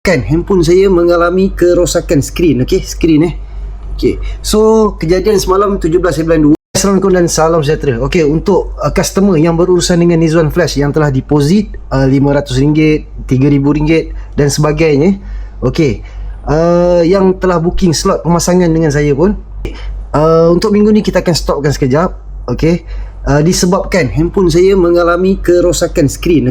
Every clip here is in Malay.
disebabkan handphone saya mengalami kerosakan skrin. Skrin so kejadian semalam 17/2. Assalamualaikum dan salam sejahtera. Untuk customer yang berurusan dengan Nizwan Flash yang telah deposit RM500, RM3,000 dan sebagainya, yang telah booking slot pemasangan dengan saya pun, untuk minggu ni kita akan stopkan sekejap. Disebabkan handphone saya mengalami kerosakan skrin.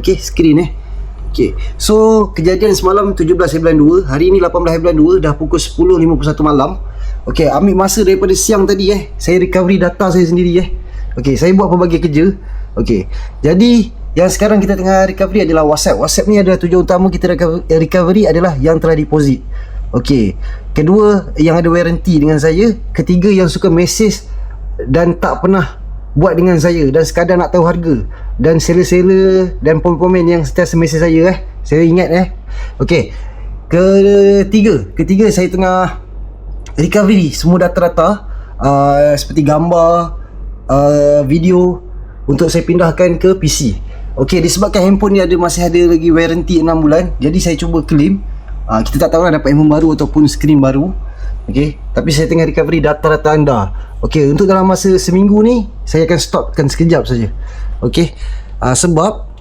So kejadian semalam 17/2, hari ni 18/2, dah pukul 10.51 malam. Ambil masa daripada siang tadi saya recovery data saya sendiri saya buat pelbagai kerja. Jadi yang sekarang kita tengah recovery adalah WhatsApp ni adalah tujuan utama kita recovery adalah yang telah deposit. Kedua, yang ada warranty dengan saya. Ketiga, yang suka mesej dan tak pernah buat dengan saya dan sekadar nak tahu harga. Dan seller-seller dan komen yang sentiasa mesej saya saya ingat Ketiga, saya tengah recovery semua data-data seperti gambar, video untuk saya pindahkan ke PC. Disebabkan handphone ni masih ada lagi warranty 6 bulan, jadi saya cuba claim. Kita tak tahu lah dapat handphone baru ataupun skrin baru. Tapi saya tengah recovery data-data anda. Untuk dalam masa seminggu ni saya akan stopkan sekejap saja. Sebab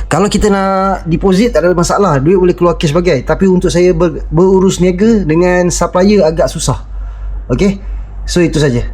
kalau kita nak deposit tak ada masalah, duit boleh keluar cash bagai. Tapi untuk saya berurus niaga dengan supplier agak susah. So itu saja.